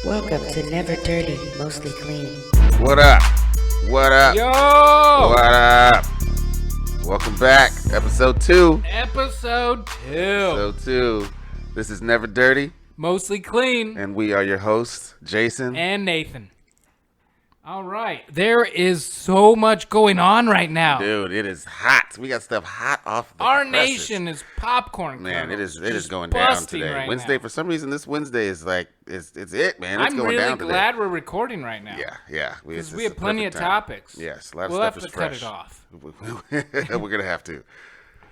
Welcome to Never Dirty, Mostly Clean. What up? What up? Yo! What up? Welcome back. Episode 2. Episode 2. Episode 2. This is Never Dirty. Mostly Clean. And we are your hosts, Jason. And Nathan. All right. There is so much going on right now. Dude, it is hot. We got stuff hot off the Our presses. nation is popcorn. Man, it is going down busting today. right Wednesday, now. for some reason, this Wednesday is like, it's it, man. It's I'm going really down today. glad we're recording right now. Yeah. Because It's we have the plenty of perfect time. topics. Yes, a lot of We'll stuff have is to fresh. cut it off. We're going to have to.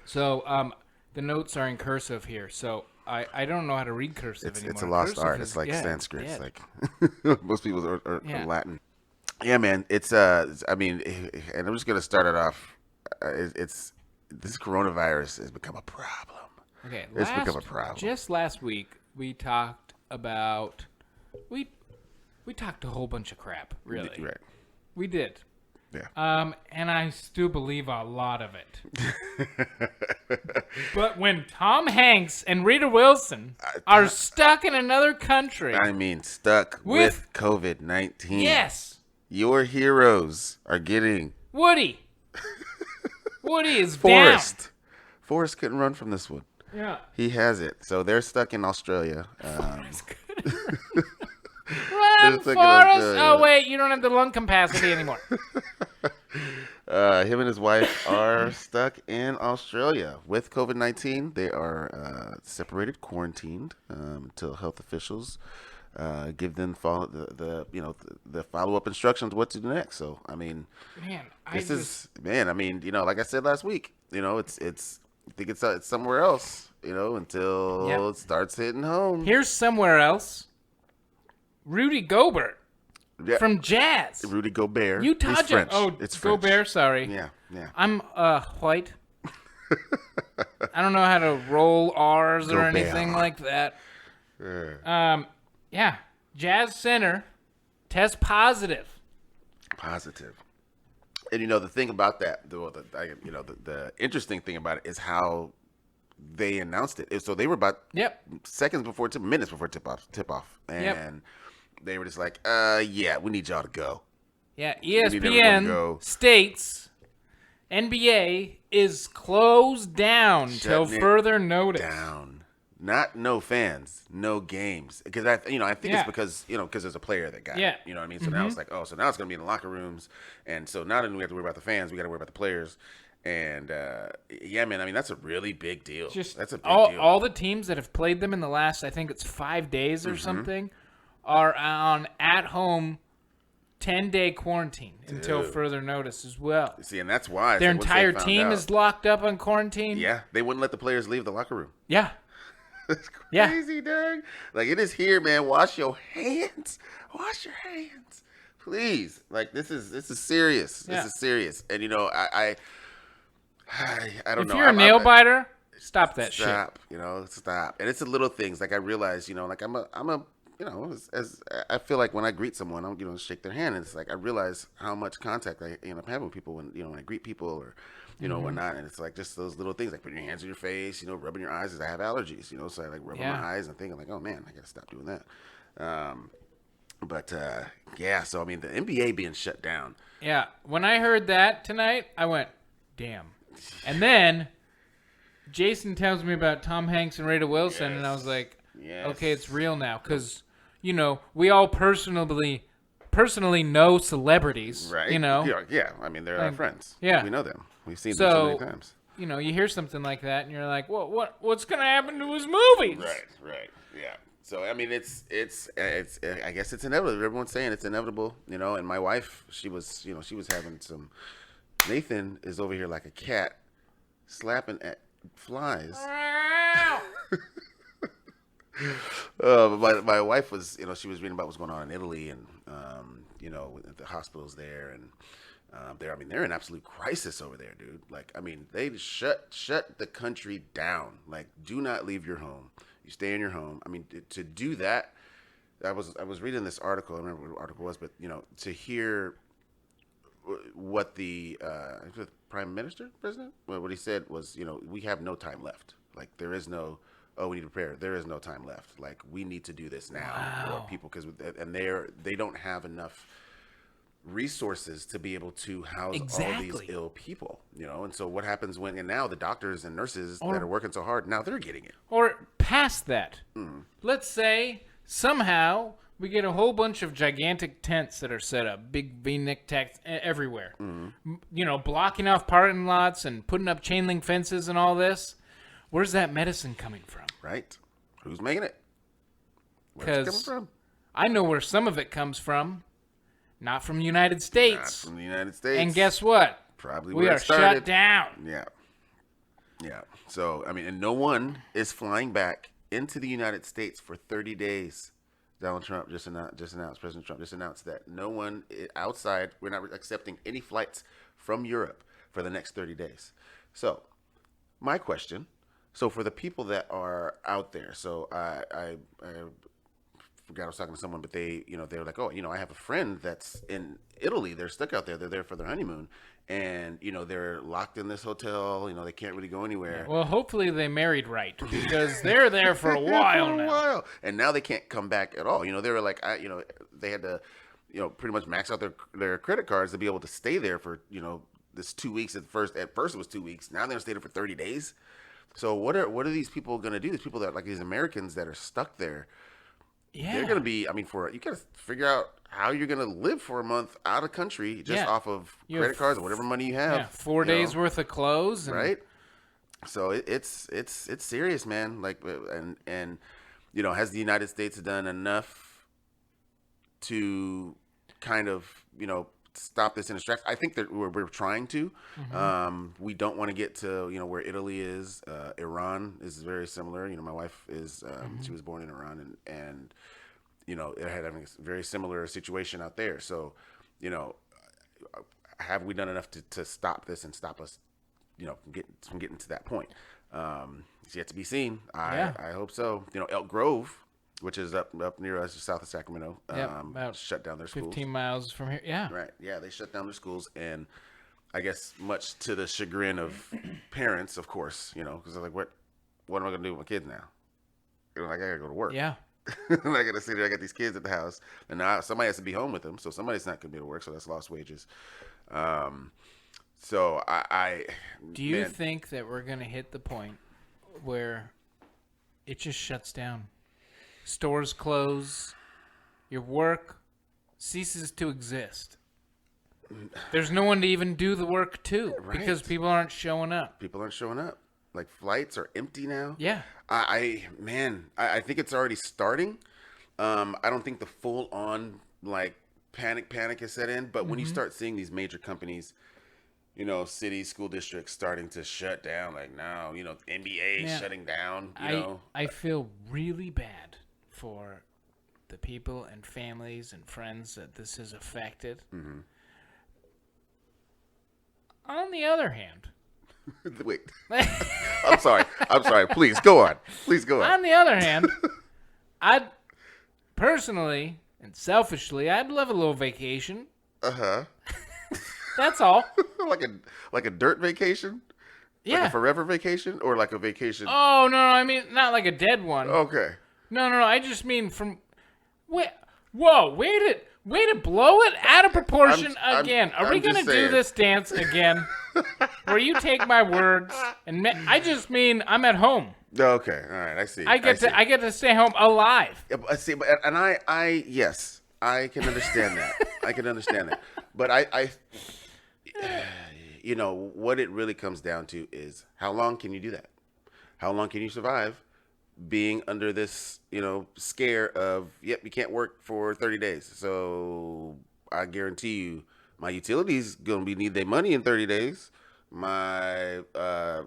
So, the notes are in cursive here. So, I don't know how to read cursive anymore. It's a lost Cursive art. is It's like dead. Sanskrit. Dead. It's like most people are Latin. Yeah, man. It's I mean, and I'm just gonna start it off. It's this coronavirus has become a problem. Okay, It's become a problem. Just last week, we talked about we talked a whole bunch of crap. Really, Right. we did. Yeah. And I still believe a lot of it. But when Tom Hanks and Rita Wilson are stuck in another country, I mean, stuck with COVID-19. yes, Your heroes are getting Woody is Forrest. down. Forrest couldn't run from this one. Yeah. He has it. So they're stuck in Australia. Run, Just like Forrest! an Oh wait, you don't have the lung capacity anymore. Him and his wife are stuck in Australia with COVID-19. They are separated, quarantined until health officials give them the follow-up instructions what to do next. So I mean, Man, I mean, like I said last week, it's I think it's somewhere else, until it starts hitting home. Here's somewhere else. Rudy Gobert from Jazz. Rudy Gobert. Utah He's Jazz. French. Oh, It's French. Gobert, sorry. Yeah. I'm white. I don't know how to roll R's or Gobert. anything like that. Yeah. Jazz center test positive. Positive. And the thing about that, the interesting thing about it is how they announced it. So they were about minutes before tip off, and they were just like, yeah, we need y'all to go. Yeah, need everyone to ESPN go. states NBA is closed down till Shutting it further notice. Down. Not no fans, no games. Because I think it's because there's a player that got it. You know what I mean? So now it's like, so now it's gonna be in the locker rooms, and so not only do we have to worry about the fans, we got to worry about the players. And man, I mean that's a really big deal. That's a big deal. All the teams that have played them in the last, I think it's 5 days or something, are on at-home 10-day quarantine until further notice as well. See, and that's why Their once they entire found team out- is locked up on quarantine. Yeah, they wouldn't let the players leave the locker room. Yeah. It's crazy, dog. Like it is here, man. Wash your hands. Wash your hands, please. Like this is serious. Yeah. This is serious. And I don't know. If you're a nail biter, stop that shit. Stop. Stop. And it's the little things. Like I realize, like I'm a as I feel like when I greet someone, I'm shake their hand. And it's like I realize how much contact I end up having with people when when I greet people or whatnot. And it's like just those little things, like putting your hands on your face, rubbing your eyes. Because I have allergies, so I like rubbing my eyes and thinking like, oh man, I gotta stop doing that. So I mean, the NBA being shut down. Yeah. When I heard that tonight, I went, damn. And then Jason tells me about Tom Hanks and Rita Wilson, and I was like, okay, it's real now. Because, we all personally know celebrities, Right. Yeah. I mean, they're our friends. Yeah. We know them. We've seen them so many times. You hear something like that, and you're like, what's going to happen to his movies? Right. Yeah. So I mean, it's I guess it's inevitable. Everyone's saying it's inevitable, And my wife, she was having some. Nathan is over here like a cat, slapping at flies. But my wife was, she was reading about what's going on in Italy and, the hospitals there and. They're in absolute crisis over there, dude. Like, I mean, they shut the country down. Like, do not leave your home. You stay in your home. I mean, to do that, I was reading this article. I don't remember what the article was, but to hear what the prime minister, president, what he said was, we have no time left. Like, there is no oh, we need to prepare. There is no time left. Like, we need to do this now. Wow. Or people, and they don't have enough resources to be able to house all these ill people, and so what happens and now the doctors and nurses that are working so hard, now they're getting it. Or past that, let's say somehow we get a whole bunch of gigantic tents that are set up, big V-neck tents everywhere, blocking off parking lots and putting up chain link fences and all this. Where's that medicine coming from? Right. Who's making it? Where's it coming from? I know where some of it comes from. Not from the United States. Not from the United States. And guess what? Probably we where are it started. shut down. Yeah. Yeah. So, I mean, and no one is flying back into the United States for 30 days. Donald Trump just announced, President Trump just announced that no one outside, we're not accepting any flights from Europe for the next 30 days. So, my question, so for the people that are out there, so I forgot I was talking to someone, but they were like, oh, I have a friend that's in Italy. They're stuck out there. They're there for their honeymoon, and they're locked in this hotel. They can't really go anywhere. Well, hopefully they married right, because they're there for a while now. And now they can't come back at all. They were like, they had to, pretty much max out their credit cards to be able to stay there for this 2 weeks. At first it was 2 weeks. Now they're gonna stay there for 30 days. So what are these people gonna do? These people that like these Americans that are stuck there. Yeah. They're going to be, you got to figure out how you're going to live for a month out of country just off of credit cards or whatever money you have. Yeah, 4 days worth of clothes. Right? So it's serious, man. Like, and has the United States done enough to kind of, stop this in its tracks? I think that we're trying to. Mm-hmm. We don't want to get to, where Italy is. Iran is very similar. My wife is, she was born in Iran, and it had having a very similar situation out there. So, have we done enough to stop this and stop us, from getting to that point? It's yet to be seen. I hope so. Elk Grove, which is up near us, just south of Sacramento, about shut down their schools. 15 miles from here. Yeah. Right. Yeah, they shut down their schools, and I guess much to the chagrin of parents, of course, because they're like, what am I going to do with my kids now? I got to go to work. Yeah. I got to sit there. I got these kids at the house, and now somebody has to be home with them, so somebody's not going to be able to work, so that's lost wages. So do you think that we're going to hit the point where it just shuts down? Stores close, your work ceases to exist. There's no one to even do the work to, because people aren't showing up. People aren't showing up. Like, flights are empty now. Yeah. I think it's already starting. I don't think the full on panic has set in, but when you start seeing these major companies, cities, school districts starting to shut down, like now, NBA shutting down, I feel really bad for the people and families and friends that this has affected. Mm-hmm. On the other hand, wait, I'm sorry. Please go on. On the other hand, I'd personally and selfishly, I'd love a little vacation. That's all. like a dirt vacation. Yeah. Like a forever vacation, or like a vacation. Oh no, I mean not like a dead one. Okay. No, I just mean from. Whoa! Way to blow it out of proportion again. Are we gonna do this dance again? Where you take my words and I just mean I'm at home. Okay, all right, I see. I get to stay home alive. Yeah, I see, and I yes, I can understand that. But I what it really comes down to is how long can you do that? How long can you survive being under this, scare of, yep, you can't work for 30 days. So I guarantee you my utilities going to need their money in 30 days. My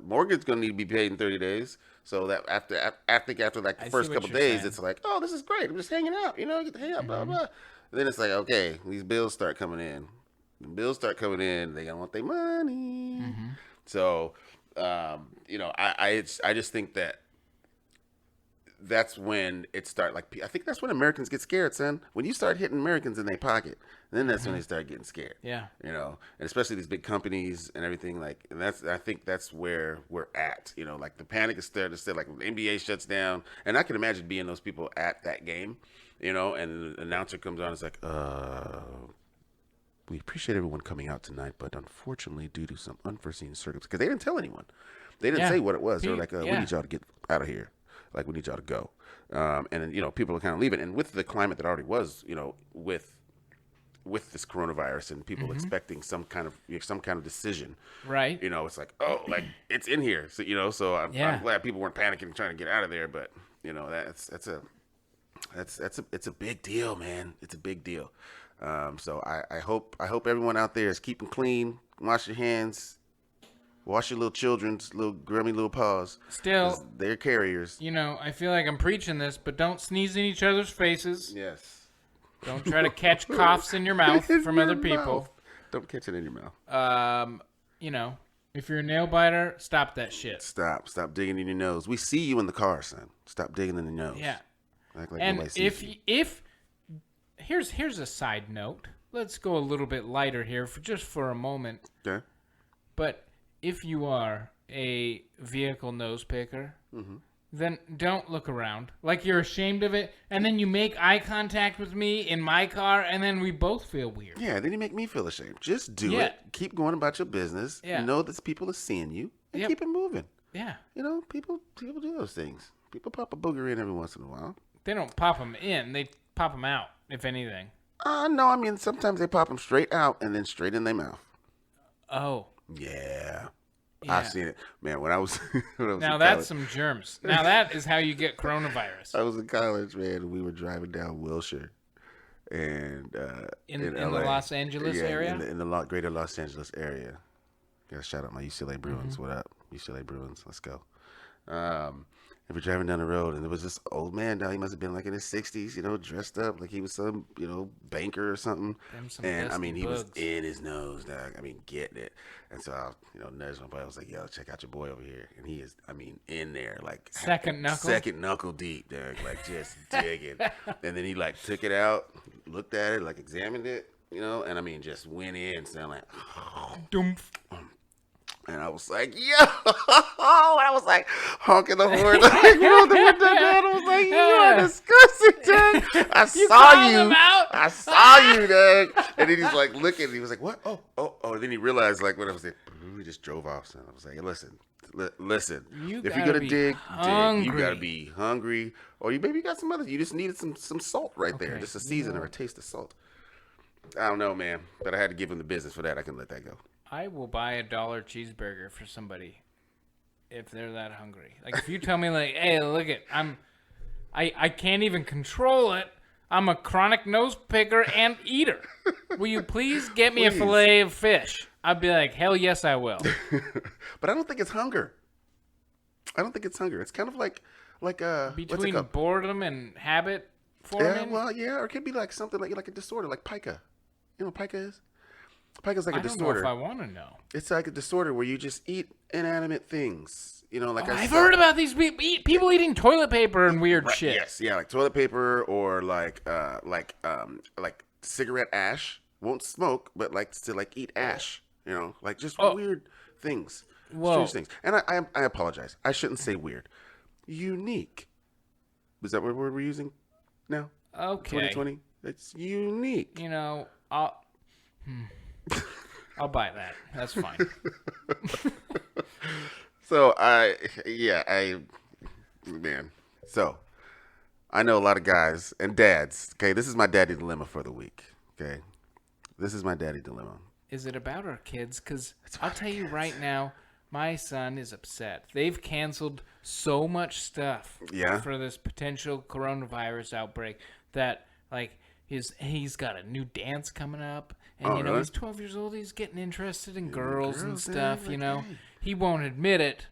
mortgage is going to need to be paid in 30 days. So that after like the first couple days, saying. It's like, oh, this is great. I'm just hanging out, I get to hang out, blah, blah. And then it's like, okay, these bills start coming in. They gotta want their money. Mm-hmm. So, I just think that that's when it start. Like, I think that's when Americans get scared, son. When you start hitting Americans in their pocket, then that's when they start getting scared. Yeah. You know, and especially these big companies and everything. Like, and I think that's where we're at. You know, like the panic is starting to say, like, the NBA shuts down, and I can imagine being those people at that game. You know, and the announcer comes on, it's like, we appreciate everyone coming out tonight, but unfortunately, due to some unforeseen circumstances, because they didn't tell anyone. They didn't say what it was. They were like, we need y'all to get out of here. Like, we need y'all to go. And then, you know, people are kind of leaving. And with the climate that already was, you know, with this coronavirus and people expecting some kind of decision. Right. You know, it's like, oh, like, it's in here. So, you know, so I'm glad people weren't panicking and trying to get out of there. But, you know, it's a big deal, man. It's a big deal. So I hope everyone out there is keeping clean. Wash your hands. Wash your little children's little grubby little paws. Still, they're carriers. You know, I feel like I'm preaching this, but don't sneeze in each other's faces. Yes. Don't try to catch coughs in your mouth from other people. Mouth. Don't catch it in your mouth. You know, if you're a nail biter, stop that shit. Stop digging in your nose. We see you in the car, son. Stop digging in the nose. Yeah. Act like and nobody sees you. Here's a side note. Let's go a little bit lighter here for a moment. Okay. But if you are a vehicle nose picker, then don't look around like you're ashamed of it, and then you make eye contact with me in my car, and then we both feel weird. Yeah, then you make me feel ashamed. Just do it. Keep going about your business. Yeah. Know that people are seeing you, and keep it moving. Yeah. You know, people do those things. People pop a booger in every once in a while. They don't pop them in. They pop them out, if anything. No, I mean, sometimes they pop them straight out and then straight in their mouth. Oh. Yeah. I've seen it. Man, when I was now that's some germs. Now that is how you get coronavirus. I was in college, man. We were driving down Wilshire. And in the Los Angeles area? In the greater Los Angeles area. Gotta shout out my UCLA Bruins. What up? UCLA Bruins. Let's go. And we're driving down the road, and there was this old man down. He must have been like in his 60s, you know, dressed up like he was some, you know, banker or something. And I mean, he was in his nose, dog. I mean, getting it. And so I, you know, nudged my buddy. I was like, yo, check out your boy over here. And he is, I mean, in there, like second knuckle deep, dog, like just digging. And then he like took it out, looked at it, like examined it, you know, and I mean, just went in, sound like, Doomf. And I was like, yo! I was like, honking the horn. Like, I was like, you are disgusting, Doug. I saw you. I saw you, Doug. And then he's like looking. He was like, what? Oh. And then he realized, like, what I was saying. We just drove off. So I was like, listen. If you're going to dig, you got to be hungry. Or maybe you got some other. You just needed some salt right there. Just a season or a taste of salt. I don't know, man. But I had to give him the business for that. I couldn't let that go. I will buy $1 cheeseburger for somebody if they're that hungry. Like if you tell me like, hey, look it, I can't even control it. I'm a chronic nose picker and eater. Will you please get me a fillet of fish? I'd be like, hell yes, I will. But I don't think it's hunger. It's kind of like between boredom and habit forming. Or it could be like something like a disorder, like pica. You know what pica is? Pica's like a disorder. I don't know if I want to know. It's like a disorder where you just eat inanimate things. You know, like I've heard about these people eating toilet paper and weird shit. Yes, yeah, like toilet paper or like cigarette ash. Won't smoke, but likes to like eat ash. You know, like just weird things, strange things. And I apologize. I shouldn't say weird. Unique. Is that what word we're using now? Okay. 2020. It's unique. You know, I'll buy that. That's fine. So So I know a lot of guys and dads. Okay, this is my daddy dilemma for the week. Okay, this is my daddy dilemma. Is it about our kids? Because I'll tell you right now, my son is upset. They've canceled so much stuff for this potential coronavirus outbreak that like he's got a new dance coming up. And, you know, he's 12 years old. He's getting interested in girls and stuff, you know. He won't admit it.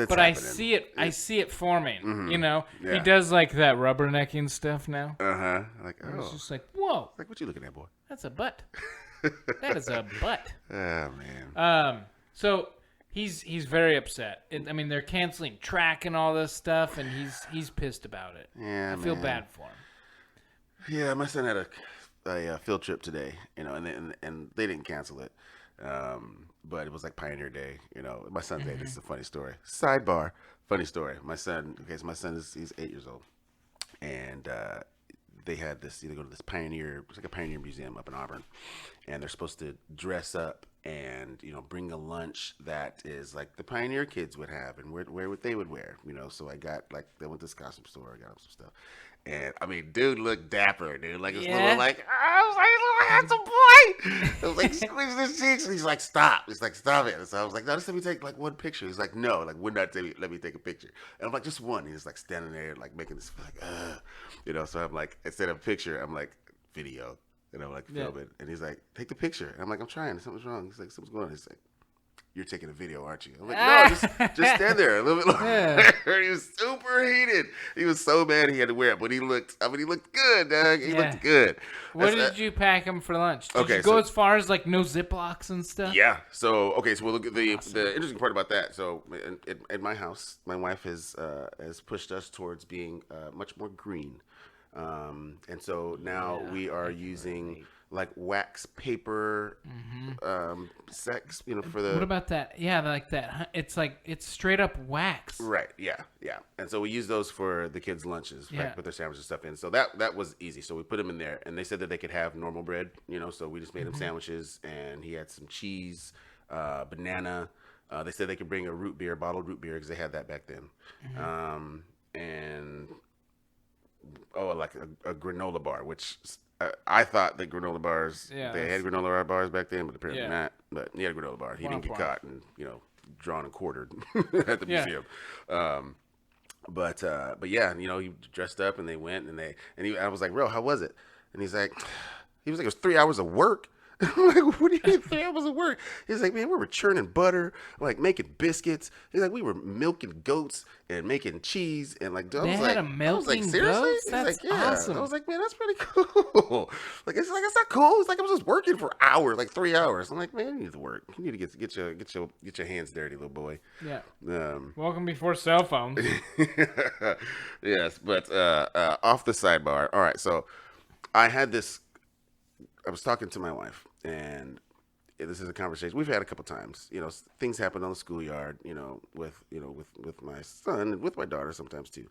But I see it. I see it forming, you know. Yeah. He does, like, that rubbernecking stuff now. Uh-huh. Like, It's just like, whoa. Like, what you looking at, boy? That's a butt. That is a butt. Oh, man. So He's very upset. I mean, they're canceling track and all this stuff, and he's pissed about it. Yeah, I feel man. bad for him. Yeah, my son had a field trip today, and they didn't cancel it, but it was like Pioneer Day, My son's age. This is a funny story. Sidebar, funny story. My son, so my son he's 8 years old, and they had this. They go to this Pioneer. It's like a Pioneer museum up in Auburn, and they're supposed to dress up and bring a lunch that is like the Pioneer kids would have and wear what they would wear. So I got they went to this costume store. I got them some stuff. And I mean, dude looked dapper, dude. Like, it's little, like, I was like, little handsome boy. I was like, squeeze his cheeks. And he's like, stop. He's like, stop it. And so I was like, no, just let me take like one picture. He's like, no, like, would not let me take a picture. And I'm like, just one. He's like standing there, like making this, like, So I'm like, instead of a picture, I'm like, video. And I'm like, film it. And he's like, take the picture. And I'm like, I'm trying. Something's wrong. He's like, something's going on. He's like, you're taking a video, aren't you? I'm like, no, just stand there a little bit longer. Yeah. He was super heated. He was so mad he had to wear it, but he looked good, dog. He looked good. What did you pack him for lunch? Did you go as far as like no Ziplocs and stuff? Yeah. So we'll look at the interesting part about that. So in my house, my wife has pushed us towards being much more green, and so now we are using like wax paper, sex, for the. What about that? Yeah, like that. It's straight up wax. Right. Yeah. And so we use those for the kids' lunches. Like, put their sandwiches and stuff in. So that was easy. So we put them in there, and they said that they could have normal bread. So we just made them sandwiches, and he had some cheese, banana. They said they could bring a bottled root beer, because they had that back then, and like a granola bar, which. I thought that granola bars, they had granola bars back then, but apparently not. But he had a granola bar. He didn't get caught and, drawn and quartered at the museum. But yeah, he dressed up and they went I was like, bro, how was it? And he was like, it was 3 hours of work. I'm like, what do you mean 3 hours of work? He's like, man, we were churning butter, like making biscuits. He's like, we were milking goats and making cheese. And like, they had a milking seriously? Goats? That's awesome. I was like, man, that's pretty cool. It's not cool. It's like I was just working for hours, like 3 hours. I'm like, man, you need to work. You need to get your hands dirty, little boy. Yeah. Welcome before cell phones. Yes, but off the sidebar. All right, so I was talking to my wife, and this is a conversation we've had a couple times. Things happen on the schoolyard, with my son and with my daughter sometimes too.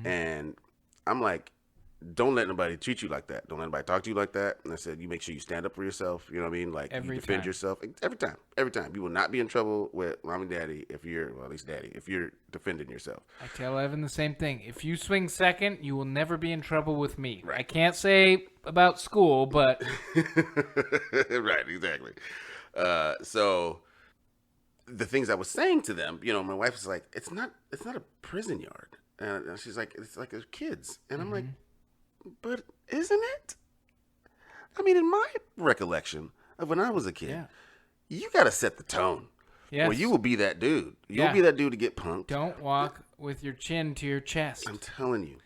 And I'm like, don't let nobody treat you like that. Don't let anybody talk to you like that. And I said, you make sure you stand up for yourself. You know what I mean? Like, you defend yourself every time. Every time. You will not be in trouble with mom and daddy at least daddy, if you're defending yourself. I tell Evan the same thing. If you swing second, you will never be in trouble with me. Right. I can't say about school, but. Right, exactly. So the things I was saying to them, my wife was like, it's not a prison yard. And she's like, it's like there's kids. And I'm like, but isn't it? I mean, in my recollection of when I was a kid, you got to set the tone. Yes. Or you will be that dude. You'll be that dude to get punked. Don't walk with your chin to your chest. I'm telling you.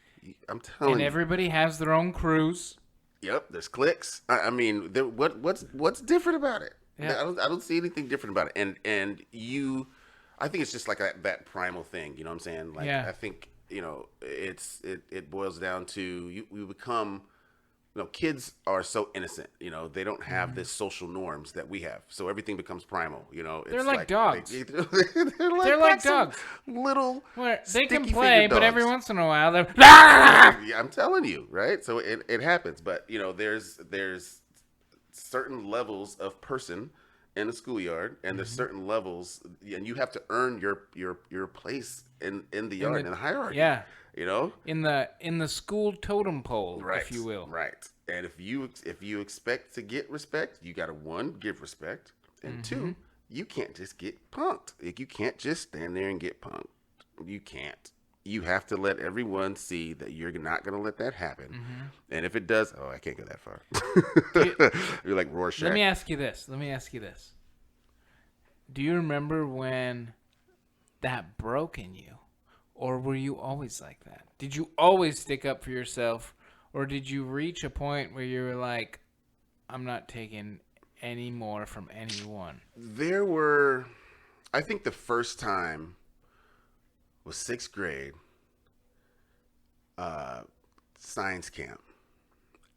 And everybody has their own crews. Yep, there's cliques. I mean, what's different about it? Yeah. I don't see anything different about it. And I think it's just like that primal thing. You know what I'm saying? Like, I think. It boils down to we become, kids are so innocent. They don't have this social norms that we have, so everything becomes primal. They're like dogs. They're like dogs. Little. They can play, but every once in a while they're. Yeah, I'm telling you, right? So it happens, but there's certain levels of person in a schoolyard, and there's certain levels, and you have to earn your place in the yard, in the hierarchy. Yeah. In the school totem pole, right, if you will. Right. And if you expect to get respect, you gotta, one, give respect, and two, you can't just get punked. Like, you can't just stand there and get punked. You can't. You have to let everyone see that you're not going to let that happen. And if it does, I can't go that far. You're like Rorschach. Let me ask you this. Do you remember when that broke in you? Or were you always like that? Did you always stick up for yourself? Or did you reach a point where you were like, I'm not taking any more from anyone? There were I think the first time was 6th grade, science camp,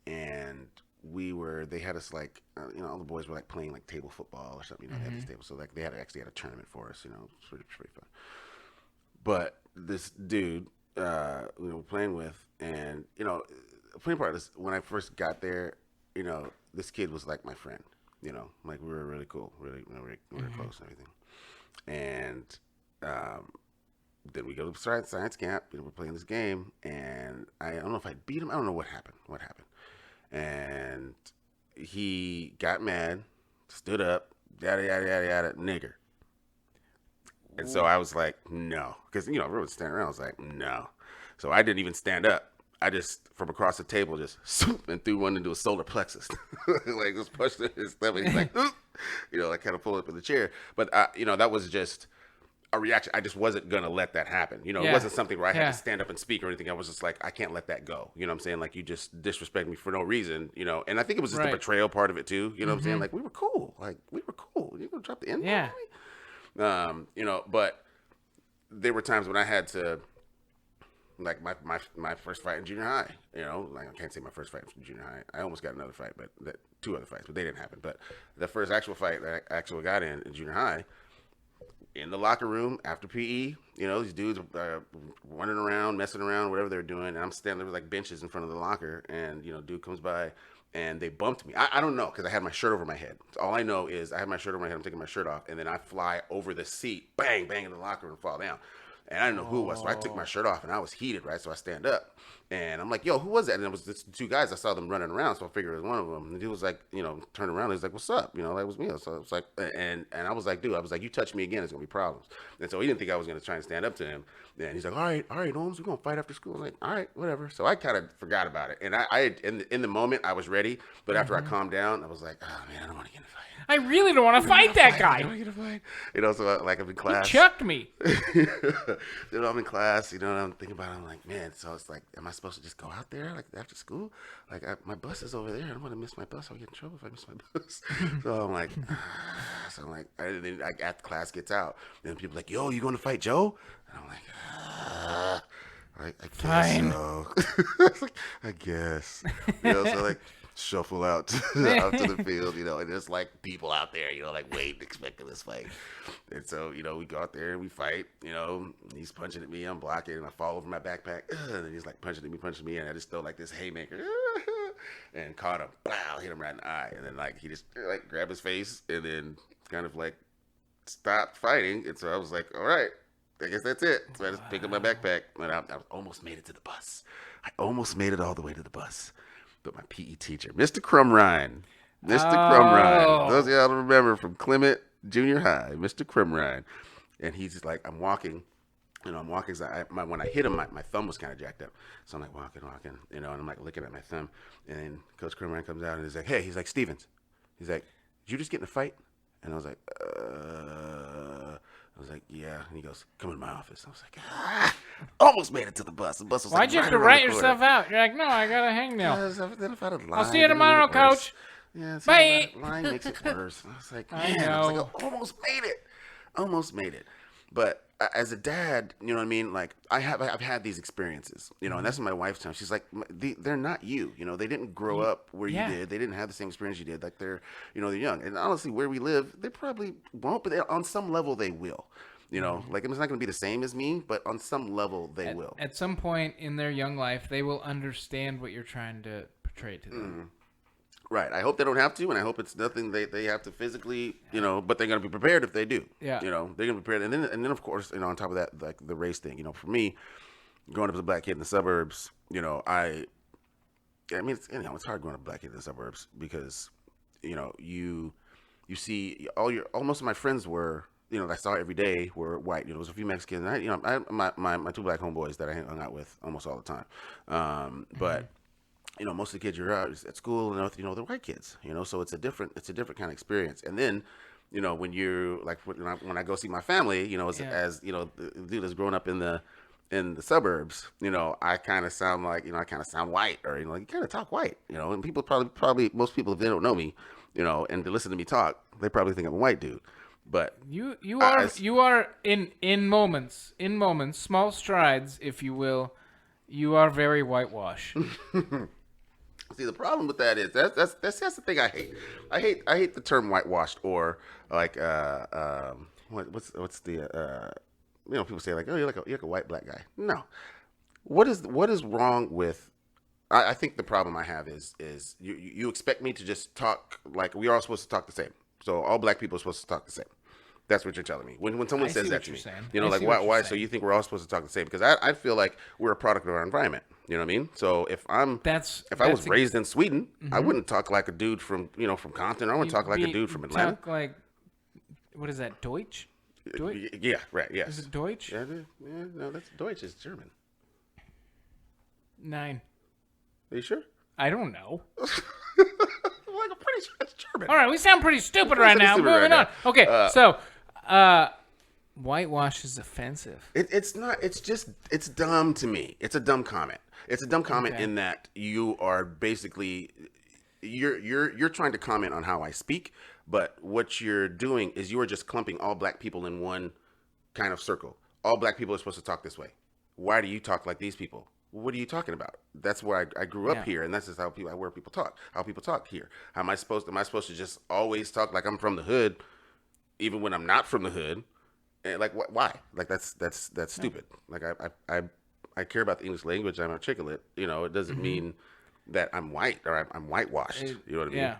and they had us like, all the boys were like playing like table football or something. They had this table, so like they actually had a tournament for us. It's pretty fun. But this dude we were playing with, and the funny part is when I first got there, this kid was like my friend. Like we were really cool, really close and everything. And then we go to science camp. We're playing this game, and I don't know if I beat him. I don't know what happened. And he got mad, stood up, yada yada yada yada, nigger. And so I was like, no, because everyone was standing around. I was like, no. So I didn't even stand up. I just, from across the table, just and threw one into his solar plexus, like just pushed his stomach. He's like, like kind of pulled up in the chair. But that was just a reaction. I just wasn't gonna let that happen. It wasn't something where I had to stand up and speak or anything. I was just like, I can't let that go. You know what I'm saying? Like, you just disrespect me for no reason. And I think it was just the betrayal part of it too. You know what I'm saying? Like, we were cool. You gonna drop the N-bomb on me? But there were times when I had to, like my first fight in junior high. Like, I can't say my first fight in junior high. I almost got another fight, but two other fights, but they didn't happen. But the first actual fight that I actually got in junior high, in the locker room after PE, these dudes are running around, messing around, whatever they're doing, and I'm standing there with like benches in front of the locker, and dude comes by, and they bumped me. I don't know, because I had my shirt over my head. So all I know is I have my shirt over my head, I'm taking my shirt off, and then I fly over the seat, bang, bang in the locker room and fall down. And I didn't know who it was, so I took my shirt off, and I was heated, right? So I stand up, and I'm like, yo, who was that? And it was just two guys. I saw them running around, so I figured it was one of them. And the dude was like, turned around, he was like, what's up? That was me. So I was like, and I was like, dude, you touch me again, it's going to be problems. And so he didn't think I was going to try and stand up to him. And he's like, all right, Holmes, we're going to fight after school. I was like, all right, whatever. So I kind of forgot about it. And I in the moment, I was ready, but after I calmed down, I was like, oh, man, I don't want to get in a fight. I really don't want to fight that guy. I don't want to get in a fight. So like I'm in class. He chucked me. I'm in class, I'm thinking about it. I'm like, man, so it's like, am I supposed to just go out there like after school? Like, my bus is over there. I don't want to miss my bus. I'll get in trouble if I miss my bus. So I'm like, and then after class gets out, and people are like, yo, you going to fight Joe? And I'm like, I guess fine. So. I guess. So like, shuffle out to the field, and there's like people out there, like waiting, expecting this fight. And so, we go out there and we fight, he's punching at me, I'm blocking, and I fall over my backpack, and then he's like punching me, and I just throw like this haymaker, and caught him, wow, hit him right in the eye, and then like he just like grabbed his face, and then kind of like stopped fighting, and so I was like, all right, I guess that's it. So I just picked up my backpack, and I almost made it to the bus. I almost made it all the way to the bus. But my PE teacher, Mr. Crumrine. Those of y'all remember from Clement Junior High, Mr. Crumrine. And he's just like, I'm walking. I'm walking. When I hit him, my thumb was kind of jacked up. So I'm like walking, and I'm like looking at my thumb. And Coach Crumrine comes out and he's like, hey, Stevens. He's like, did you just get in a fight? And I was like, yeah. And he goes, come in my office. I was like, almost made it to the bus. The bus was Why'd like, you have to write yourself out? You're like, no, I got a hangnail. I'll see you tomorrow, Coach. Yeah, bye. Line makes it worse. I was like, I man, I almost made it. But as a dad, you know what I mean? Like, I've had these experiences, and that's what my wife's telling me. She's like, they're not you. They didn't grow up where you did. They didn't have the same experience you did. Like, they're young. And honestly, where we live, they probably won't, but on some level they will. Like, it's not going to be the same as me, but on some level they will. At some point in their young life, they will understand what you're trying to portray to them. Right. I hope they don't have to, and I hope it's nothing they have to physically, but they're going to be prepared if they do. Yeah. They're going to be prepared. And then of course, on top of that, like the race thing, for me, growing up as a black kid in the suburbs, it's hard growing up a black kid in the suburbs because, you see most of my friends were, I saw every day were white. There was a few Mexicans. And my two black homeboys that I hung out with almost all the time. But most of the kids you're out at school, they're white kids. So it's a different kind of experience. And then, when you're like when I go see my family, as the dude that's grown up in the suburbs, I kind of sound like I kind of sound white, or you kind of talk white, and people probably most people, if they don't know me, and to listen to me talk, they probably think I'm a white dude. But you are in moments, small strides, if you will. You are very whitewash. See, the problem with that is that's the thing I hate. I hate the term whitewashed, or like what's the people say like, oh, you're like a white black guy. No, what is wrong with? I think the problem I have is you expect me to just talk like we are all supposed to talk the same. So all black people are supposed to talk the same. That's what you're telling me. When someone says that to me, like why? So you think we're all supposed to talk the same? Because I feel like we're a product of our environment. You know what I mean? So if I was raised in Sweden, I wouldn't talk like a dude from from Compton. I wouldn't talk like a dude from Atlanta. Talk like, what is that? Deutsch? Yeah, right. Yes. Is it Deutsch? Yeah, no, that's Deutsch is German. 9. Are you sure? I don't know. I'm pretty sure it's German. All right, we sound pretty stupid right now. Moving on. Okay, so whitewash is offensive. It's not. It's dumb to me. It's a dumb comment. It's a dumb comment in that you are basically you're trying to comment on how I speak, but what you're doing is you are just clumping all black people in one kind of circle. All black people are supposed to talk this way. Why do you talk like these people? What are you talking about? That's where I grew up here, and that's just where people talk. How people talk here. Am I supposed to just always talk like I'm from the hood, even when I'm not from the hood? And like, why? Like that's stupid. Like I care about the English language. I'm articulate. It doesn't mean that I'm white or I'm whitewashed. You know what I mean? Yeah.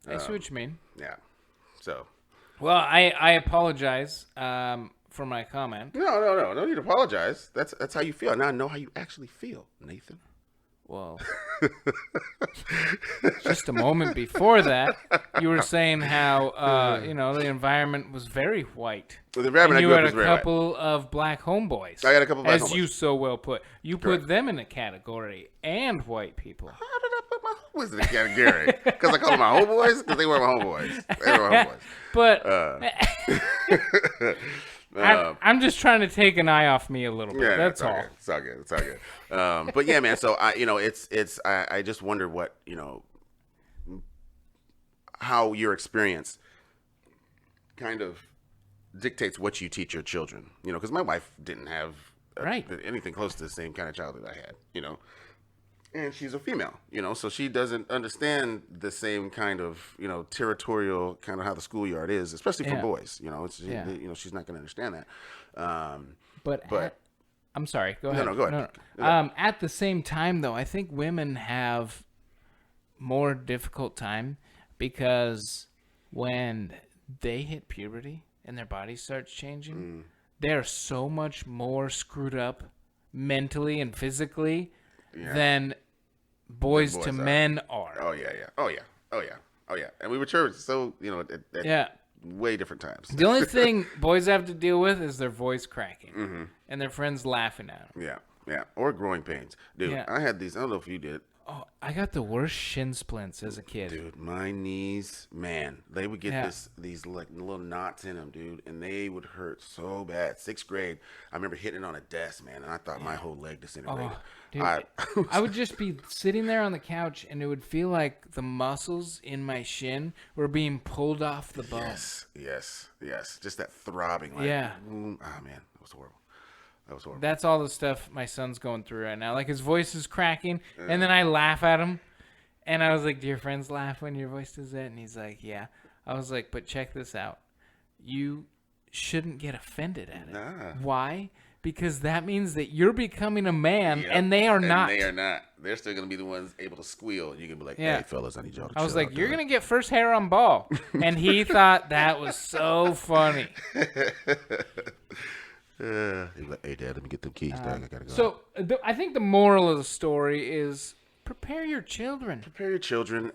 I see what you mean. Yeah. So. Well, I apologize for my comment. No need to apologize. That's how you feel. Now I know how you actually feel, Nathan. Well, just a moment before that, you were saying how the environment was very white. Well, the environment and you I had grew up was a very couple of black homeboys. I got a couple of black as homeboys. you so well put. You put them in a category, and white people. How did I put my homeboys in a category? Because I call them my homeboys? Because they were my homeboys. They were my homeboys. But I'm just trying to take an eye off me a little bit. That's all. It's all good. It's all good. But yeah, man. So I just wonder what how your experience kind of dictates what you teach your children. Because my wife didn't have anything close to the same kind of childhood I had. And she's a female, so she doesn't understand the same kind of, territorial kind of how the schoolyard is, especially for boys. She's not going to understand that. But I'm sorry. Go ahead. No, go ahead. At the same time, though, I think women have more difficult time because when they hit puberty and their body starts changing, they're so much more screwed up mentally and physically than boys to men are. Oh yeah. And we were so at way different times. The only thing boys have to deal with is their voice cracking and their friends laughing at them. Yeah. Or growing pains, dude. Yeah. I had these. I don't know if you did. Oh, I got the worst shin splints as a kid. Dude, my knees, man, they would get these like little knots in them, dude, and they would hurt so bad. 6th grade, I remember hitting it on a desk, man, and I thought my whole leg disintegrated. Dude, I would just be sitting there on the couch, and it would feel like the muscles in my shin were being pulled off the bone. Yes. Just that throbbing. Like, oh, man, that was horrible. That's all the stuff my son's going through right now. Like, his voice is cracking, and then I laugh at him. And I was like, do your friends laugh when your voice does that? And he's like, yeah. I was like, but check this out. You shouldn't get offended at it. Nah. Why? Because that means that you're becoming a man, and they are not. They are not. They're still going to be the ones able to squeal. You can be like, hey, fellas, I need y'all to chill. I was like, you're going to get first hair on ball. And he thought that was so funny. He's like, hey, Dad, let me get them keys, Dad. I gotta go. So I think the moral of the story is prepare your children.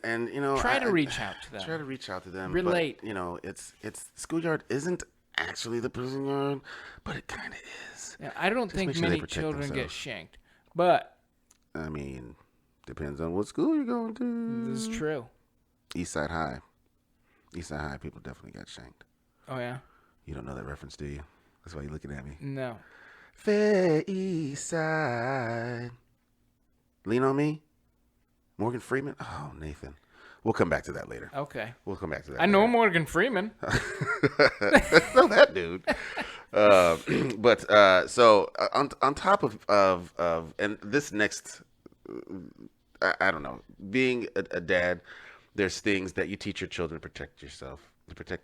And try to reach out to them. Try to reach out to them. Relate. But, it's schoolyard isn't actually the prison yard, but it kind of is. Yeah, I don't think many children get shanked, but I mean, depends on what school you're going to. This is true. Eastside High people definitely got shanked. Oh yeah. You don't know that reference, do you? That's why you're looking at me. No. Fair East Side. Lean on Me? Morgan Freeman? Oh, Nathan. We'll come back to that later. Okay. We'll come back to that. I know Morgan Freeman. Know that dude. So on top of and this next, I don't know, being a dad, there's things that you teach your children to protect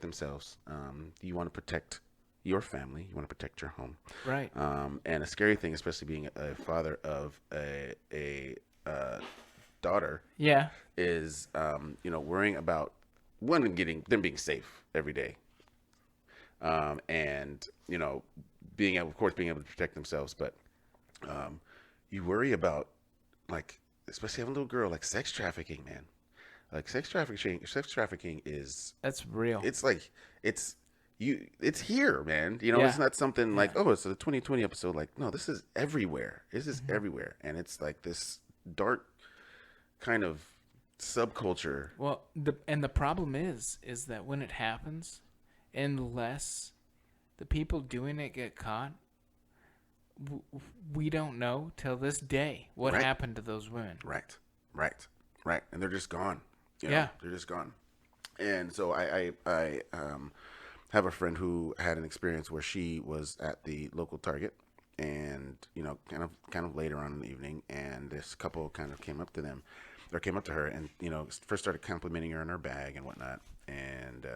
themselves. You want to protect your family. You want to protect your home. Right. And a scary thing, especially being a father of a daughter. Yeah. Is worrying about getting them being safe every day. And being able to protect themselves, but you worry about, like, especially having a little girl, like sex trafficking, man. Like sex trafficking is, that's real. It's like it's here, man. It's not something like, oh, it's a 2020 episode. Like, no, this is everywhere. This is everywhere, and it's like this dark kind of subculture. Well, the problem is that when it happens, unless the people doing it get caught, we don't know till this day what happened to those women. Right. And they're just gone. They're just gone. And so I have a friend who had an experience where she was at the local Target, and kind of later on in the evening, and this couple kind of came up to her, and first started complimenting her on her bag and whatnot, and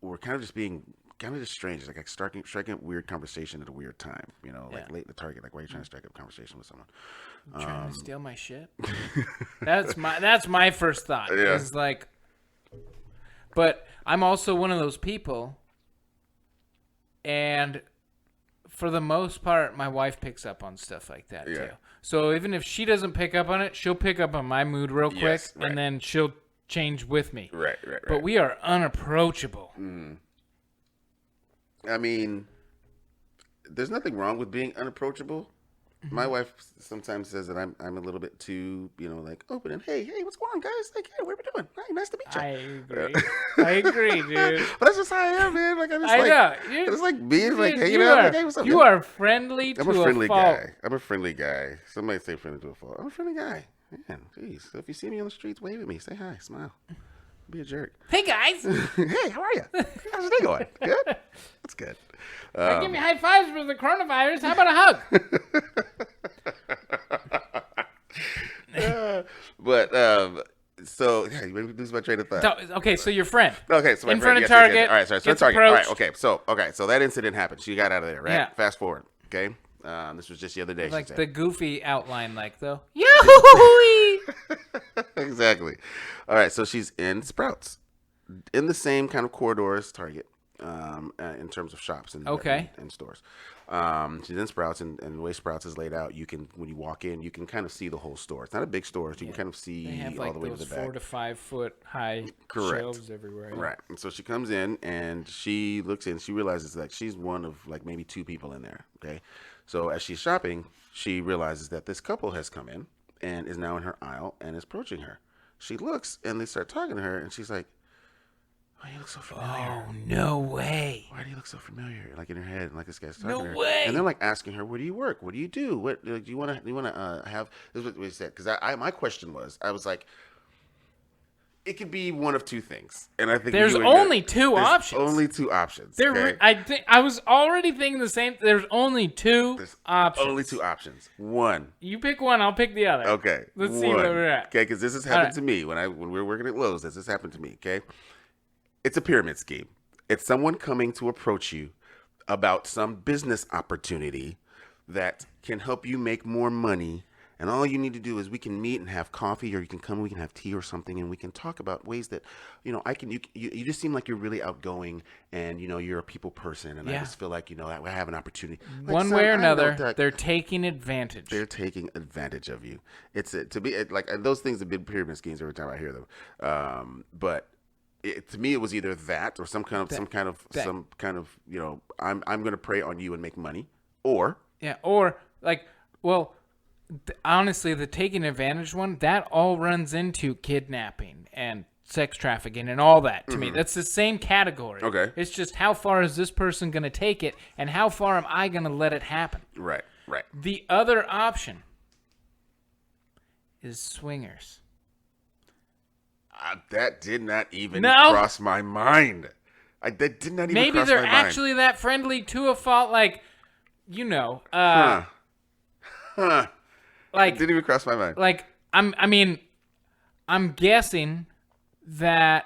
we're kind of just being just strange, like striking a weird conversation at a weird time, like late in the Target, like, why are you trying to strike up a conversation with someone? Trying to steal my shit. That's my first thought. Yeah. Is like, but I'm also one of those people, and for the most part, my wife picks up on stuff like that too. So even if she doesn't pick up on it, she'll pick up on my mood real quick, and then she'll change with me. Right. But we are unapproachable. I mean, there's nothing wrong with being unapproachable. My wife sometimes says that I'm a little bit too, like, open and, hey, what's going on, guys? Like, hey, what are we doing? Hey, nice to meet you. I agree, dude. But that's just how I am, man. Like, I know. It's like being like hanging out. Like, hey, what's up? You are friendly to a fault. I'm a friendly guy. Somebody say friendly to a fault. I'm a friendly guy. Man, jeez. So if you see me on the streets, wave at me. Say hi. Smile. Be a jerk. Hey, guys. Hey, how are you? How's your day going? Good? That's good. I give you high fives for the coronavirus. How about a hug? So you made me lose my train of thought. Okay, so your friend. Okay, so my in friend, front of Target. All right, sorry, so Target. All right, okay, so that incident happened. She got out of there, right? Yeah. Fast forward. Okay, this was just the other day. Like she said. the goofy outline, like though. Yahoo! Exactly. All right, so she's in Sprouts, in the same kind of corridor as Target, in terms of shops and stores. She's in Sprouts, and the way Sprouts is laid out, when you walk in, you can kind of see the whole store. It's not a big store, so you can kind of see they have, all the way to the back. 4 to 5 foot high shelves everywhere. Yeah. Right. And so she comes in, and she looks in. She realizes that she's one of like maybe 2 people in there. Okay. So as she's shopping, she realizes that this couple has come in and is now in her aisle and is approaching her. She looks, and they start talking to her, and she's like, "Oh, you look so familiar." Oh, no way. Why do you look so familiar? Like in her head, like this guy's talking to her. No way. And they're like asking her, "Where do you work? What do you do? What do you want to have?" This is what we said, because my question was, I was like, it could be one of 2 things, and I think there's only 2 options. Only 2 options. I was already thinking the same. There's only 2 options. Only 2 options. One. You pick one, I'll pick the other. Okay. Let's see where we're at. Okay, because this has happened to me when we were working at Lowe's. This has happened to me. Okay. It's a pyramid scheme. It's someone coming to approach you about some business opportunity that can help you make more money. And all you need to do is we can meet and have coffee, or you can come, we can have tea or something, and we can talk about ways that, you just seem like you're really outgoing, and, you're a people person, and I just feel like, I have an opportunity. Like, one way or another, they're taking advantage. They're taking advantage of you. It's to be like, those things have been pyramid schemes every time I hear them. But to me, it was either that or some kind of I'm going to prey on you and make money, or honestly, the taking advantage one, that all runs into kidnapping and sex trafficking and all that. To me, that's the same category. Okay, it's just how far is this person going to take it, and how far am I going to let it happen? Right. The other option is swingers. That did not even No? cross my mind. That did not even Maybe cross they're my mind. actually that friendly to a fault, like, Huh. like, It didn't even cross my mind. like, I'm guessing that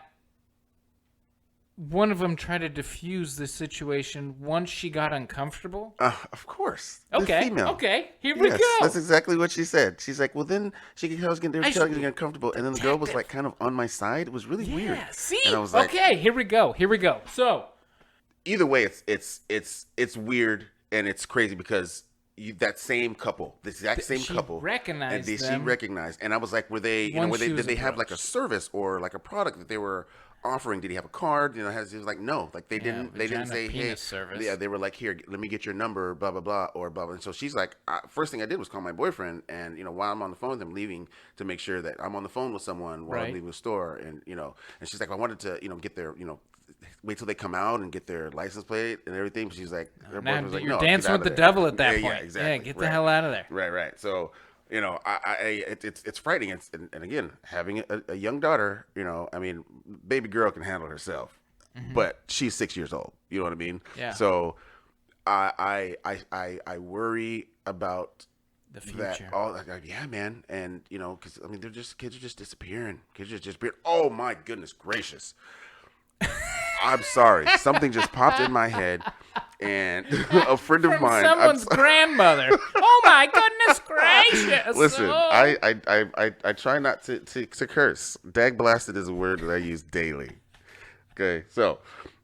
one of them tried to diffuse the situation once she got uncomfortable. Of course. The Okay, female. okay, here we Yes, go. that's exactly what she said. She's like, well, then they was getting uncomfortable, and then the girl was like kind of on my side. It was really weird. Yeah, see? And I was like, okay, here we go. So, either way, it's weird and it's crazy because that same couple, the exact same she couple, recognized and she them recognized, and I was like, were they, once she did was they have like a approached. service or like a product that they were offering? Did he have a card? He was like, no, like they didn't vagina say, hey, penis service. yeah, they were like, here, let me get your number, blah blah blah, or blah blah. And so she's like, first thing I did was call my boyfriend, and while I'm on the phone with him, leaving to make sure that I'm on the phone with someone while I'm leaving the store, and and she's like, I wanted to, get their, wait till they come out and get their license plate and everything. But she's like, her now boyfriend was like, you're no, dancing get out with the of there. devil at that Yeah, point. yeah, exactly. Yeah, get the hell out of there. Right. So, it's frightening. And again, having a young daughter, I mean, baby girl can handle herself, but she's 6 years old. You know what I mean? Yeah. So, I worry about The future. yeah, man, and because I mean, kids are just disappearing. Kids are just disappearing. Oh my goodness gracious! I'm sorry, something just popped in my head, and a friend of From mine. someone's grandmother. Oh my goodness gracious! Listen, Oh. I try not to curse. Dag blasted is a word that I use daily. Okay, so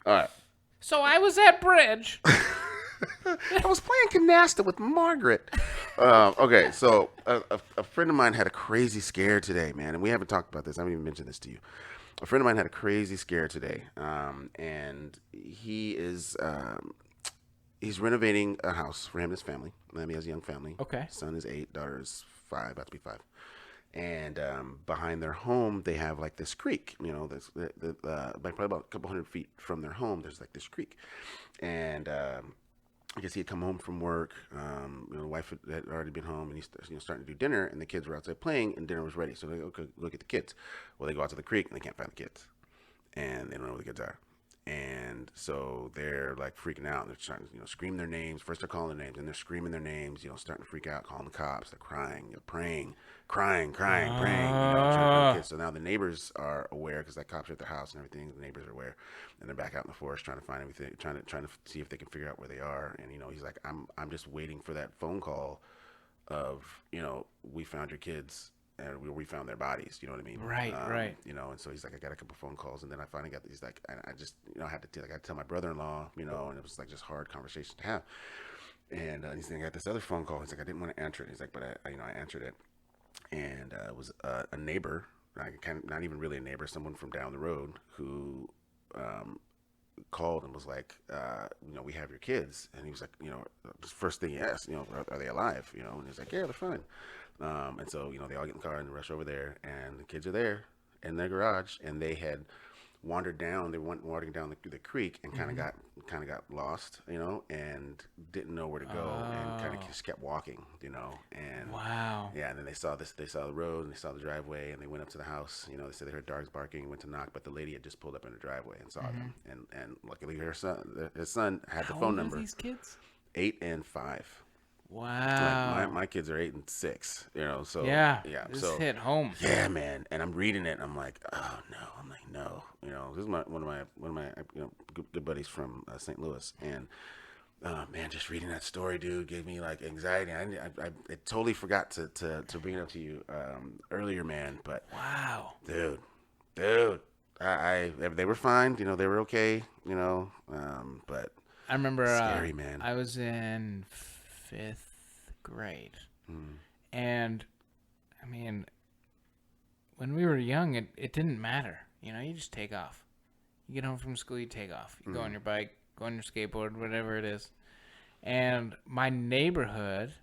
all right. So I was at bridge. I was playing canasta with Margaret. Okay, so a friend of mine had a crazy scare today, man, and we haven't talked about this. I haven't even mentioned this to you. A friend of mine had a crazy scare today, and he is he's renovating a house for him and his family. He has a young family. Okay. Son is 8, daughter is 5, about to be 5. And behind their home, they have like this creek. Probably about a couple hundred feet from their home, there's like this creek, and I guess he had come home from work. The wife had already been home, and he's starting to do dinner, and the kids were outside playing, and dinner was ready. So they go, okay, look at the kids. Well, they go out to the creek, and they can't find the kids, and they don't know where the kids are. And so they're like freaking out. They're starting to scream their names. First they're calling their names, and they're screaming their names. Starting to freak out, calling the cops. They're crying, praying, praying. Trying to find the kids. So now the neighbors are aware because the cops are at their house and everything. The neighbors are aware, and they're back out in the forest trying to find everything, trying to see if they can figure out where they are. And he's like, I'm just waiting for that phone call of we found your kids. And we found their bodies, you know what I mean? Right. And so he's like, I got a couple phone calls, and then I finally got. He's like, I just, I had to, tell my brother-in-law, and it was like just hard conversation to have. And he's like, I got this other phone call. He's like, I didn't want to answer it. He's like, but I answered it, and it was a neighbor, kind of not even really a neighbor, someone from down the road who called and was like, we have your kids, and he was like, the first thing he asked, are they alive? And he's like, yeah, they're fine. And so, they all get in the car and rush over there, and the kids are there in their garage, and they had wandered down. They went wandering down the creek and kind of got lost, and didn't know where to go, and kind of just kept walking, and Wow. yeah. And then they saw the road, and they saw the driveway, and they went up to the house. They said they heard dogs barking and went to knock, but the lady had just pulled up in the driveway and saw them, and luckily his son had the phone number. How old are these kids? 8 and 5. Wow. Like my kids are 8 and 6, so yeah. This hit home. Yeah, man. And I'm reading it, and I'm like, oh no. I'm like, no. This is one of my good buddies from St. Louis, and man, just reading that story, dude, gave me like anxiety. I totally forgot to bring it up to you earlier, man. But wow, dude, they were fine. They were okay. But I remember scary, man. I was in 5th grade, and I mean, when we were young, it didn't matter. You just take off. You get home from school, you take off. You go on your bike, go on your skateboard, whatever it is. And my neighborhood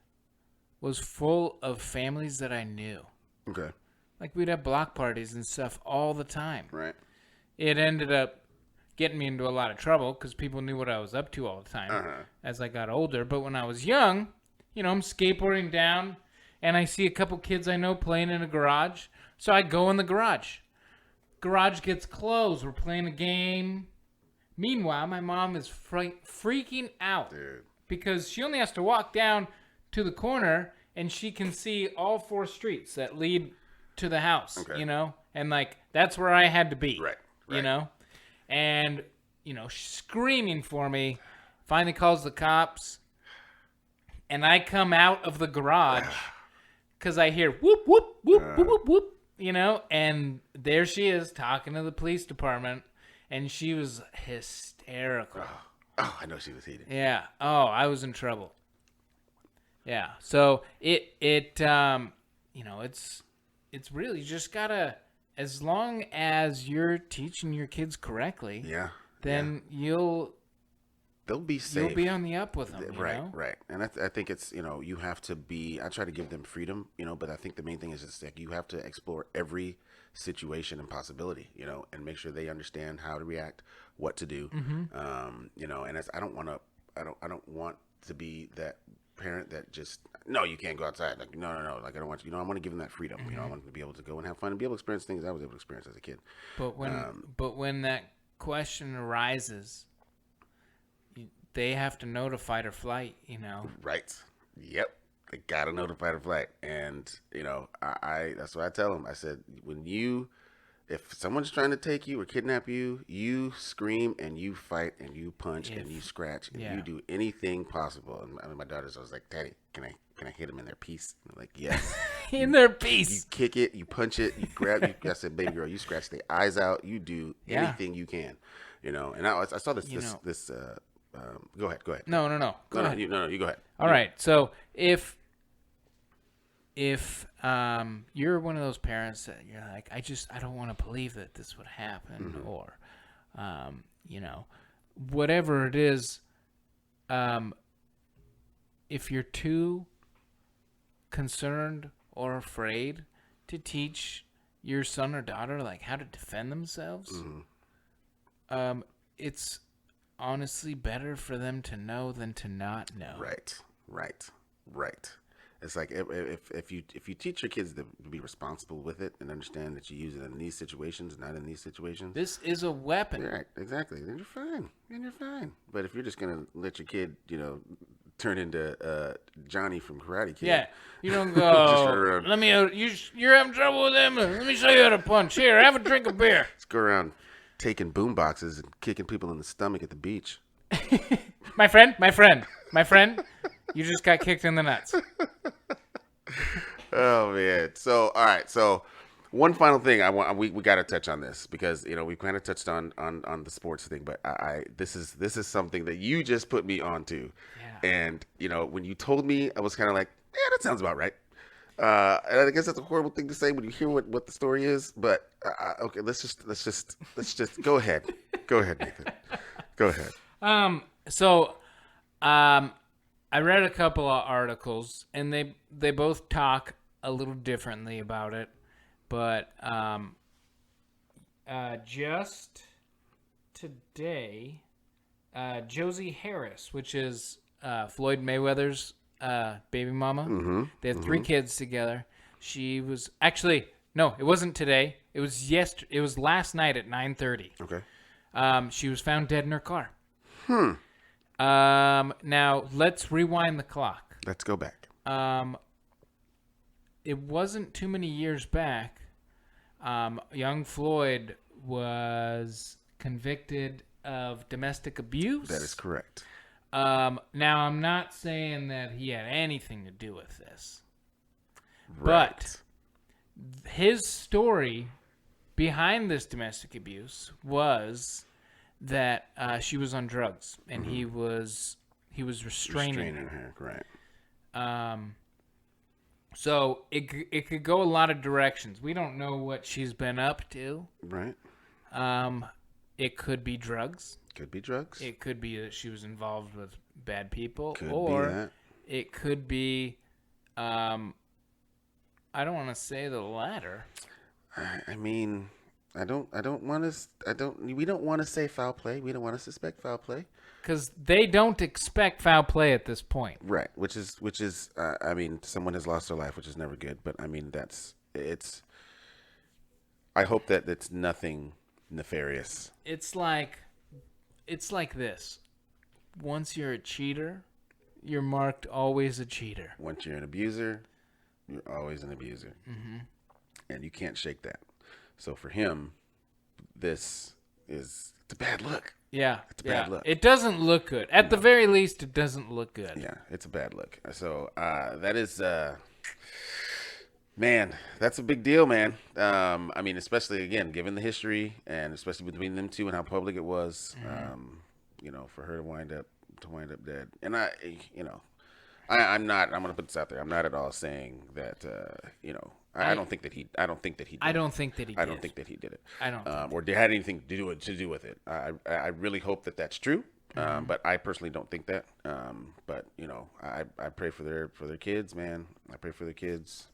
was full of families that I knew. Okay. Like, we'd have block parties and stuff all the time. Right. It ended up getting me into a lot of trouble because people knew what I was up to all the time as I got older. But when I was young, I'm skateboarding down, and I see a couple kids I know playing in a garage. So I go in the garage. Garage gets closed. We're playing a game. Meanwhile, my mom is freaking out. Dude. Because she only has to walk down to the corner and she can see all 4 streets that lead to the house, you know? And, like, that's where I had to be, right. you know? And, you know, she's screaming for me, finally calls the cops, and I come out of the garage because I hear whoop, whoop, whoop, whoop, whoop, whoop, you know? And there she is talking to the police department, and she was hysterical. Oh, I know she was heated. Yeah. Oh, I was in trouble. Yeah. So it you know, it's really just gotta, as long as you're teaching your kids correctly. Yeah. Then they'll be safe. You'll be on the up with them. Right. You know? Right. And I think it's, you know, you have to be. I try to give them freedom, you know, but I think the main thing is just like you have to explore every situation and possibility, you know, and make sure they understand how to react, what to do, you know. And I don't want to be that parent that just, no, you can't go outside. Like, no. Like, I don't want you. You know, I want to give them that freedom. You know, I want them to be able to go and have fun and be able to experience things I was able to experience as a kid. But when that question arises, they have to know to fight or flight. You know. Right. Yep. They gotta know to fight or flight. And you know, I that's what I tell them. I said, if someone's trying to take you or kidnap you, you scream and you fight and you punch and you scratch and you do anything possible. And I mean, my daughter's always like, Daddy, can I hit them in their piece? And I'm like, yes. In their piece. You kick it, you punch it, you grab. I said, baby girl, you scratch their eyes out. You do anything you can, you know. And I saw this. Go ahead. No. Go ahead. You go ahead. All right. So if you're one of those parents that you're like, I don't want to believe that this would happen, or you know, whatever it is, if you're too concerned or afraid to teach your son or daughter like how to defend themselves, it's honestly better for them to know than to not know. Right. It's like if you teach your kids to be responsible with it and understand that you use it in these situations, not in these situations. This is a weapon. Right, exactly. Then you're fine. But if you're just gonna let your kid, you know, turn into Johnny from Karate Kid. Yeah, you don't go. Let me. You're having trouble with him. Let me show you how to punch. Here, have a drink of beer. Let's go around taking boom boxes and kicking people in the stomach at the beach. My friend. You just got kicked in the nuts. Oh man. So all right. So one final thing we got to touch on this because you know we kind of touched on the sports thing, but this is something that you just put me onto, and you know when you told me I was kind of like, yeah, that sounds about right. And I guess that's a horrible thing to say when you hear what the story is, but okay, let's just go ahead, Nathan, go ahead. So, I read a couple of articles, and they both talk a little differently about it, but just today, Josie Harris, which is Floyd Mayweather's baby mama, they had 3 kids together. She was actually no, it wasn't today. It was It was last night at 9:30. Okay. She was found dead in her car. Now let's rewind the clock. Let's go back. It wasn't too many years back. Young Floyd was convicted of domestic abuse. That is correct. Now I'm not saying that he had anything to do with this, Right. but his story behind this domestic abuse was that she was on drugs and he was restraining her. Right. So it could go a lot of directions. We don't know what she's been up to. Right. It could be drugs. Could be drugs. It could be that she was involved with bad people. Could or be that. It could be, I don't want to say the latter. I mean, we don't want to say foul play. We don't want to suspect foul play. Because they don't expect foul play at this point. Right. Which is, I mean, someone has lost their life, which is never good. But I mean, I hope that it's nothing nefarious. It's like this. Once you're a cheater, you're marked always a cheater. Once you're an abuser, you're always an abuser. Mm-hmm. And you can't shake that. So for him, it's a bad look. Yeah. It's a bad look. It doesn't look good. At the very least, it doesn't look good. Yeah, it's a bad look. So that is, man, that's a big deal, man. I mean, especially, again, given the history and especially between them two and how public it was, you know, for her to wind up dead. And I'm not, I'm going to put this out there. I'm not at all saying that, you know, I don't think that he did it. I don't think that he did it. I don't or had anything to do with it. I really hope that that's true. But I personally don't think that. But you know, I pray for their kids, man. I pray for their kids.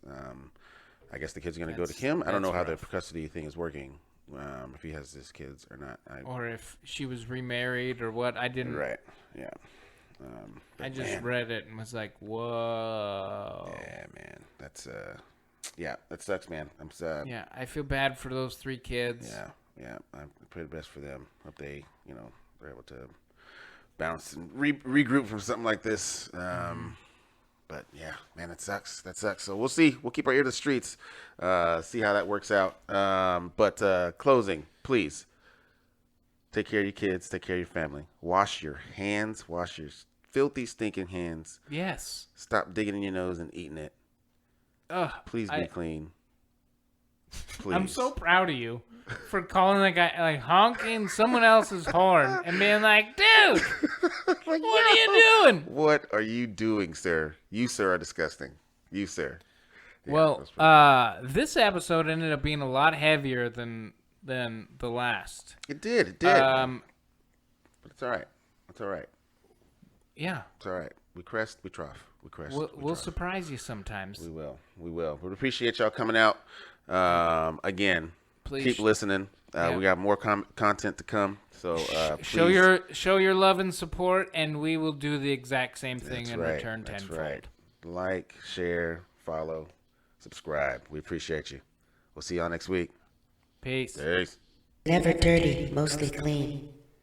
I guess the kids are going to go to him. I don't know how the custody thing is working. If he has his kids or not. Or if she was remarried or what. I didn't. Right. Yeah. I just read it and was like, whoa. Yeah, man. That's yeah, that sucks, man. I'm sad. Yeah, I feel bad for those 3 kids. Yeah. I pray the best for them. Hope they, you know, they're able to bounce and regroup from something like this. But yeah, man, that sucks. So we'll see. We'll keep our ear to the streets. See how that works out. But closing, please. Take care of your kids. Take care of your family. Wash your hands. Wash your filthy, stinking hands. Yes. Stop digging in your nose and eating it. Please be clean. Please. I'm so proud of you for calling that guy, like, honking someone else's horn and being like, dude, what are you doing? What are you doing, sir? You, sir, are disgusting. You, sir. Yeah, well, this episode ended up being a lot heavier than the last. It did. But it's all right. It's all right. Yeah. It's all right. We crest, we trough. We'll surprise you sometimes. We will. We appreciate y'all coming out. Again, please keep listening. We got more content to come. So show your love and support, and we will do the exact same thing in return tenfold. Right. Like, share, follow, subscribe. We appreciate you. We'll see y'all next week. Peace. Peace. Never dirty, mostly clean.